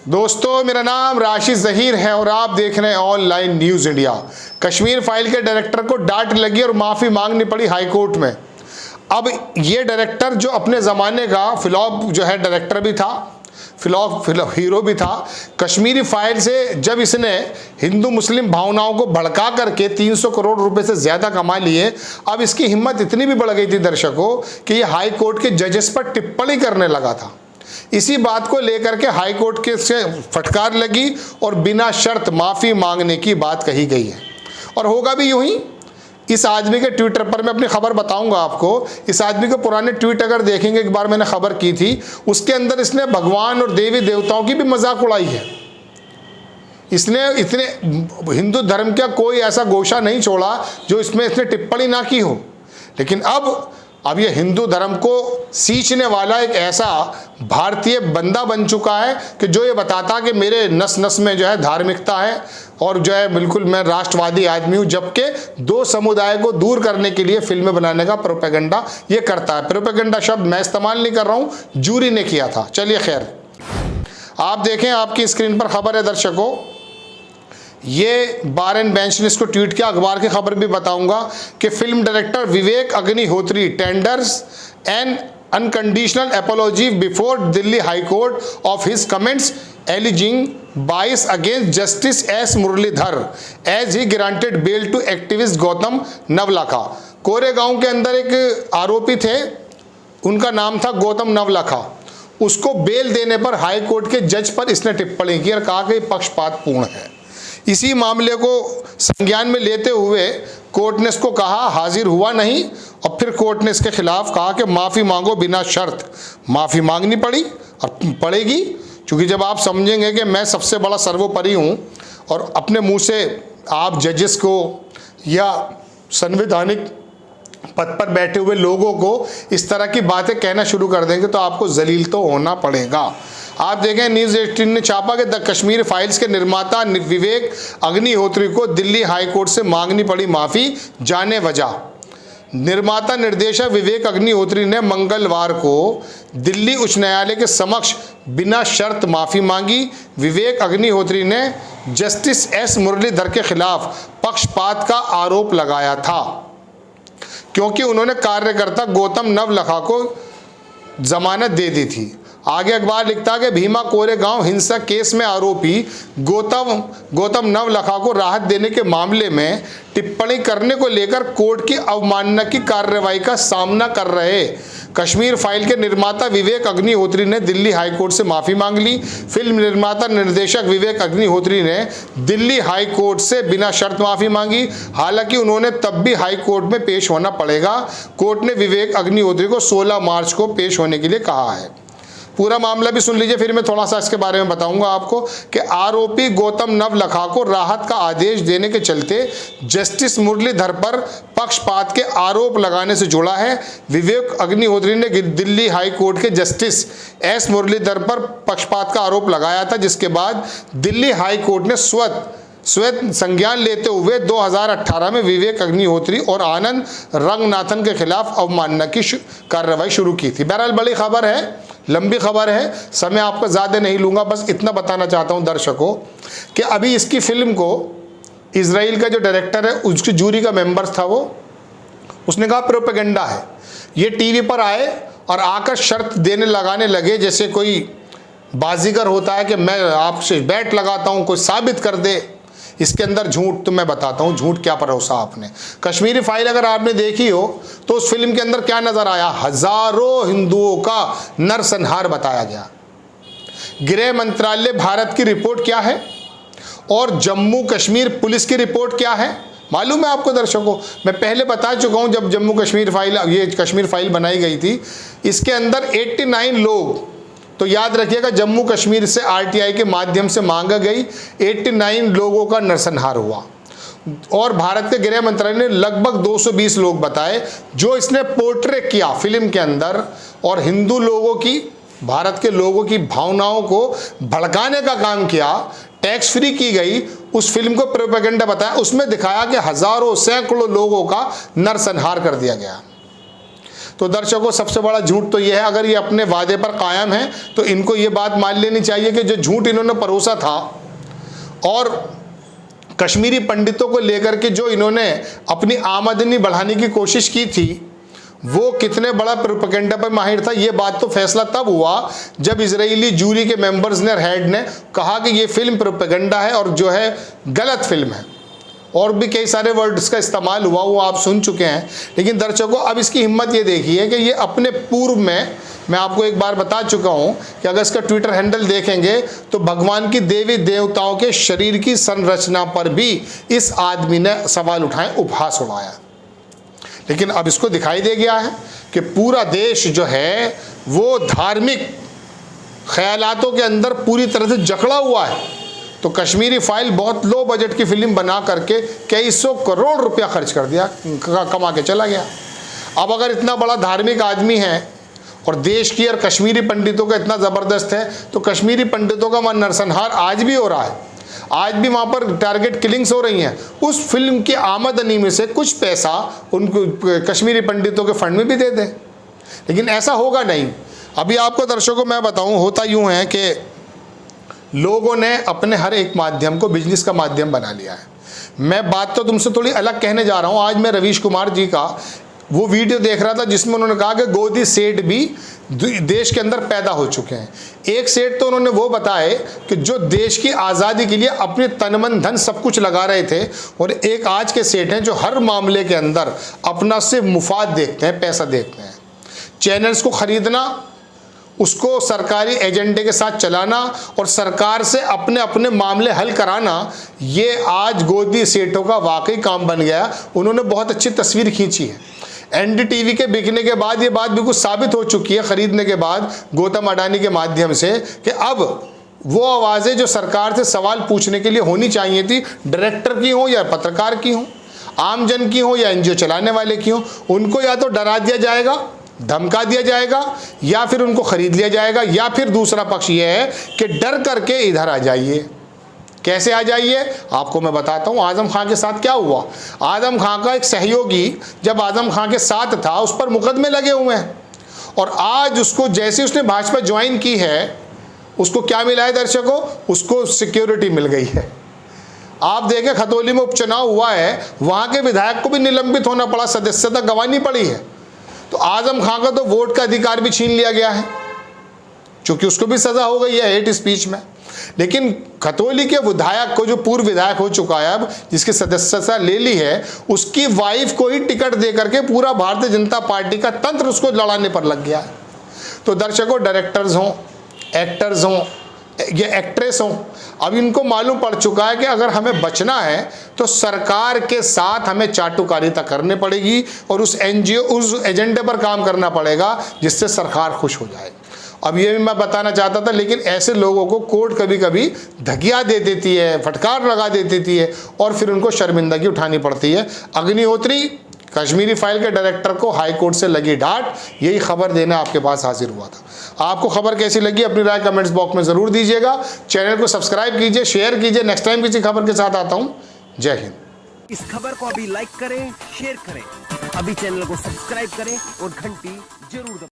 दोस्तों, मेरा नाम राशिद ज़हीर है और आप देख रहे हैं online news India. Kashmir file के डायरेक्टर को डांट लगी और माफ़ी मांगनी पड़ी हाई कोर्ट में। अब ये डायरेक्टर जो अपने ज़माने का फ्लॉप जो है डायरेक्टर भी था, फ्लॉप हीरो भी था। कश्मीरी फाइल से जब इसने हिंदू मुस्लिम भावनाओं को भड़का करके 300 करोड़ रुपए से ज़्यादा कमा लिए, अब इसकी हिम्मत इतनी भी बढ़ गई थी दर्शकों कि ये हाई कोर्ट के जजेस पर टिप्पणी करने लगा था। इसी बात को लेकर के हाई कोर्ट के से फटकार लगी और बिना शर्त माफ़ी मांगने की बात कही गई है और होगा भी यूं ही। इस आदमी के ट्विटर पर मैं अपनी खबर बताऊंगा आपको। इस आदमी के पुराने ट्वीट अगर देखेंगे, एक बार मैंने खबर की थी, उसके अंदर इसने भगवान और देवी देवताओं की भी मजाक उड़ाई है। इसने इतने हिंदू धर्म का कोई ऐसा गोशा नहीं छोड़ा जो इसमें इसने टिप्पणी ना की हो। लेकिन अब ये हिंदू धर्म को सींचने वाला एक ऐसा भारतीय बंदा बन चुका है कि जो ये बताता कि मेरे नस नस में जो है धार्मिकता है और जो है बिल्कुल मैं राष्ट्रवादी आदमी हूँ, जबकि दो समुदाय को दूर करने के लिए फिल्में बनाने का प्रोपेगेंडा ये करता है। प्रोपेगेंडा शब्द मैं इस्तेमाल नहीं कर रहा हूँ, जूरी ने किया था। चलिए खैर, आप देखें, आपकी स्क्रीन पर खबर है दर्शकों। ये बार एंड बेंच ने इसको ट्वीट किया। अखबार की खबर भी बताऊंगा कि film director Vivek Agnihotri tenders an unconditional apology before Delhi high court of his comments alleging bias against justice S Muralidhar as he granted bail to activist Gautam Navlakha. Koregaon के अंदर एक आरोपी थे, उनका नाम था गौतम नवलखा। उसको बेल देने पर हाई कोर्ट के जज पर इसने टिप्पणी की और कहा कि पक्षपातपूर्ण है। इसी मामले को संज्ञान में लेते हुए कोर्ट ने इसको कहा हाजिर हुआ नहीं और फिर कोर्ट ने इसके खिलाफ कहा कि माफ़ी मांगो बिना शर्त। माफ़ी मांगनी पड़ी और पड़ेगी, क्योंकि जब आप समझेंगे कि मैं सबसे बड़ा सर्वोपरि हूँ और अपने मुंह से आप जजेस को या संवैधानिक पद पर बैठे हुए लोगों को इस तरह की बातें कहना शुरू कर देंगे तो आपको जलील तो होना पड़ेगा। आप देखें, न्यूज़ 18 ने छापा कि द कश्मीर फाइल्स के निर्माता विवेक अग्निहोत्री को दिल्ली हाई कोर्ट से मांगनी पड़ी माफ़ी, जाने वजह। निर्माता निर्देशक विवेक अग्निहोत्री ने मंगलवार को दिल्ली उच्च न्यायालय के समक्ष बिना शर्त माफ़ी मांगी। विवेक अग्निहोत्री ने जस्टिस एस मुरलीधर के खिलाफ पक्षपात का आरोप लगाया था क्योंकि उन्होंने कार्यकर्ता गौतम नवलखा को जमानत दे दी थी। आगे अखबार लिखता है कि भीमा कोरेगांव हिंसा केस में आरोपी गौतम नवलखा को राहत देने के मामले में टिप्पणी करने को लेकर कोर्ट की अवमानना की कार्रवाई का सामना कर रहे कश्मीर फाइल के निर्माता विवेक अग्निहोत्री ने दिल्ली हाई कोर्ट से माफ़ी मांग ली। फिल्म निर्माता निर्देशक विवेक अग्निहोत्री ने दिल्ली हाई कोर्ट से बिना शर्त माफ़ी मांगी। हालांकि उन्होंने तब भी हाई कोर्ट में पेश होना पड़ेगा। कोर्ट ने विवेक अग्निहोत्री को 16 मार्च को पेश होने के लिए कहा है। पूरा मामला भी सुन लीजिए, फिर मैं थोड़ा सा इसके बारे में बताऊंगा आपको कि आरोपी गौतम नवलखा को राहत का आदेश देने के चलते जस्टिस मुरलीधर पर पक्षपात के आरोप लगाने से जुड़ा है। विवेक अग्निहोत्री ने दिल्ली हाई कोर्ट के जस्टिस एस मुरलीधर पर पक्षपात का आरोप लगाया था, जिसके बाद दिल्ली हाई कोर्ट ने स्वयं संज्ञान लेते हुए 2018 में विवेक अग्निहोत्री और आनंद रंगनाथन के खिलाफ अवमानना की कार्रवाई शुरू की थी। बहरहाल बड़ी खबर है, लंबी खबर है, समय आपका ज़्यादा नहीं लूँगा, बस इतना बताना चाहता हूँ दर्शकों कि अभी इसकी फिल्म को इजराइल का जो डायरेक्टर है, उसकी जूरी का मेंबर्स था, उसने कहा प्रोपेगेंडा है। ये टीवी पर आए और आकर शर्त लगाने लगे जैसे कोई बाजीगर होता है कि मैं आपसे बैट लगाता हूँ, कोई साबित कर दे। इसके अंदर झूठ, तो मैं बताता हूँ झूठ क्या परोसा आपने। कश्मीरी फाइल अगर आपने देखी हो तो उस फिल्म के अंदर क्या नजर आया? हजारों हिंदुओं का नरसंहार बताया गया। गृह मंत्रालय भारत की रिपोर्ट क्या है और जम्मू कश्मीर पुलिस की रिपोर्ट क्या है मालूम है आपको दर्शकों? मैं पहले बता चुका हूँ, जब जम्मू कश्मीर फाइल, ये कश्मीर फाइल बनाई गई थी, इसके अंदर 89 लोग, तो याद रखिएगा जम्मू कश्मीर से आरटीआई के माध्यम से मांगा गई 89 लोगों का नरसंहार हुआ और भारत के गृह मंत्रालय ने लगभग 220 लोग बताए जो इसने पोर्ट्रे किया फिल्म के अंदर और हिंदू लोगों की, भारत के लोगों की भावनाओं को भड़काने का काम किया। टैक्स फ्री की गई उस फिल्म को प्रोपेगेंडा बताया, उसमें दिखाया कि हजारों सैकड़ों लोगों का नरसंहार कर दिया गया। तो दर्शकों सबसे बड़ा झूठ तो यह है, अगर ये अपने वादे पर कायम है तो इनको ये बात मान लेनी चाहिए कि जो झूठ इन्होंने परोसा था और कश्मीरी पंडितों को लेकर के जो इन्होंने अपनी आमदनी बढ़ाने की कोशिश की थी, वो कितने बड़ा प्रोपेगेंडा पर माहिर था। ये बात तो फैसला तब हुआ जब इजरायली जूरी के मेंबर्स ने, हेड ने कहा कि ये फिल्म प्रोपेगेंडा है और जो है गलत फिल्म है, और भी कई सारे वर्ड्स का इस्तेमाल हुआ, वो आप सुन चुके हैं। लेकिन दर्शकों अब इसकी हिम्मत ये देखिए कि ये अपने पूर्व में, मैं आपको एक बार बता चुका हूं कि अगर इसका ट्विटर हैंडल देखेंगे तो भगवान की देवी देवताओं के शरीर की संरचना पर भी इस आदमी ने सवाल उठाए, उपहास उड़ाया। लेकिन अब इसको दिखाई दे गया है कि पूरा देश जो है वो धार्मिक ख्यालातों के अंदर पूरी तरह से जकड़ा हुआ है। तो कश्मीरी फाइल बहुत लो बजट की फिल्म बना करके कई सौ करोड़ रुपया खर्च कर दिया, कमा के चला गया। अब अगर इतना बड़ा धार्मिक आदमी है और देश की और कश्मीरी पंडितों का इतना ज़बरदस्त है, तो कश्मीरी पंडितों का नरसंहार आज भी हो रहा है, आज भी वहाँ पर टारगेट किलिंग्स हो रही हैं। उस फिल्म की आमदनी में से कुछ पैसा उनको कश्मीरी पंडितों के फंड में भी दे दें, लेकिन ऐसा होगा नहीं। अभी आपको दर्शकों मैं बताऊं, होता यूं है कि लोगों ने अपने हर एक माध्यम को बिजनेस का माध्यम बना लिया है। मैं बात तो तुमसे थोड़ी अलग कहने जा रहा हूं। आज मैं रवीश कुमार जी का वो वीडियो देख रहा था जिसमें उन्होंने कहा कि गोदी सेठ भी देश के अंदर पैदा हो चुके हैं। एक सेठ तो उन्होंने वो बताए कि जो देश की आज़ादी के लिए अपने तन मन धन सब कुछ लगा रहे थे, और एक आज के सेठ हैं जो हर मामले के अंदर अपना से मुफाद देखते हैं, पैसा देखते हैं। चैनल्स को ख़रीदना, उसको सरकारी एजेंडे के साथ चलाना और सरकार से अपने अपने मामले हल कराना, ये आज गोदी सेठों का वाकई काम बन गया। उन्होंने बहुत अच्छी तस्वीर खींची है। एनडीटीवी के बिकने के बाद ये बात बिल्कुल साबित हो चुकी है, ख़रीदने के बाद गौतम अडानी के माध्यम से, कि अब वो आवाज़ें जो सरकार से सवाल पूछने के लिए होनी चाहिए थी, डायरेक्टर की हो या पत्रकार की हो, आमजन की हो या एनजीओ चलाने वाले की हो, उनको या तो डरा दिया जाएगा, धमका दिया जाएगा, या फिर उनको खरीद लिया जाएगा, या फिर दूसरा पक्ष ये है कि डर करके इधर आ जाइए। कैसे आ जाइए आपको मैं बताता हूँ। आजम खां के साथ क्या हुआ, आजम खां का एक सहयोगी जब आजम खां के साथ था, उस पर मुकदमे लगे हुए हैं, और आज उसको जैसे उसने भाजपा ज्वाइन की है, उसको क्या मिला है दर्शकों, उसको सिक्योरिटी मिल गई है। आप देखें खतौली में उपचुनाव हुआ है, वहाँ के विधायक को भी निलंबित होना पड़ा, सदस्यता गंवानी पड़ी है। तो आजम खां का तो वोट का अधिकार भी छीन लिया गया है, क्योंकि उसको भी सजा हो गई है हेट स्पीच में। लेकिन खतौली के विधायक को, जो पूर्व विधायक हो चुका है अब, जिसकी सदस्यता ले ली है, उसकी वाइफ को ही टिकट दे करके पूरा भारतीय जनता पार्टी का तंत्र उसको लड़ाने पर लग गया है। तो दर्शकों, डायरेक्टर्स हों, एक्टर्स हों, ये एक्ट्रेस हों, अब इनको मालूम पड़ चुका है कि अगर हमें बचना है तो सरकार के साथ हमें चाटुकारिता करनी पड़ेगी और उस एनजीओ, उस एजेंडे पर काम करना पड़ेगा जिससे सरकार खुश हो जाए। अब ये भी मैं बताना चाहता था, लेकिन ऐसे लोगों को कोर्ट कभी कभी धकिया दे देती है, फटकार लगा दे देती है, और फिर उनको शर्मिंदगी उठानी पड़ती है। अग्निहोत्री कश्मीरी फाइल के डायरेक्टर को हाई कोर्ट से लगी डांट, यही खबर देना आपके पास हाजिर हुआ था। आपको खबर कैसी लगी अपनी राय कमेंट्स बॉक्स में ज़रूर दीजिएगा। चैनल को सब्सक्राइब कीजिए, शेयर कीजिए। नेक्स्ट टाइम किसी खबर के साथ आता हूँ। जय हिंद। इस खबर को अभी लाइक करें, शेयर करें, अभी चैनल को सब्सक्राइब करें और घंटी जरूर दबाएं।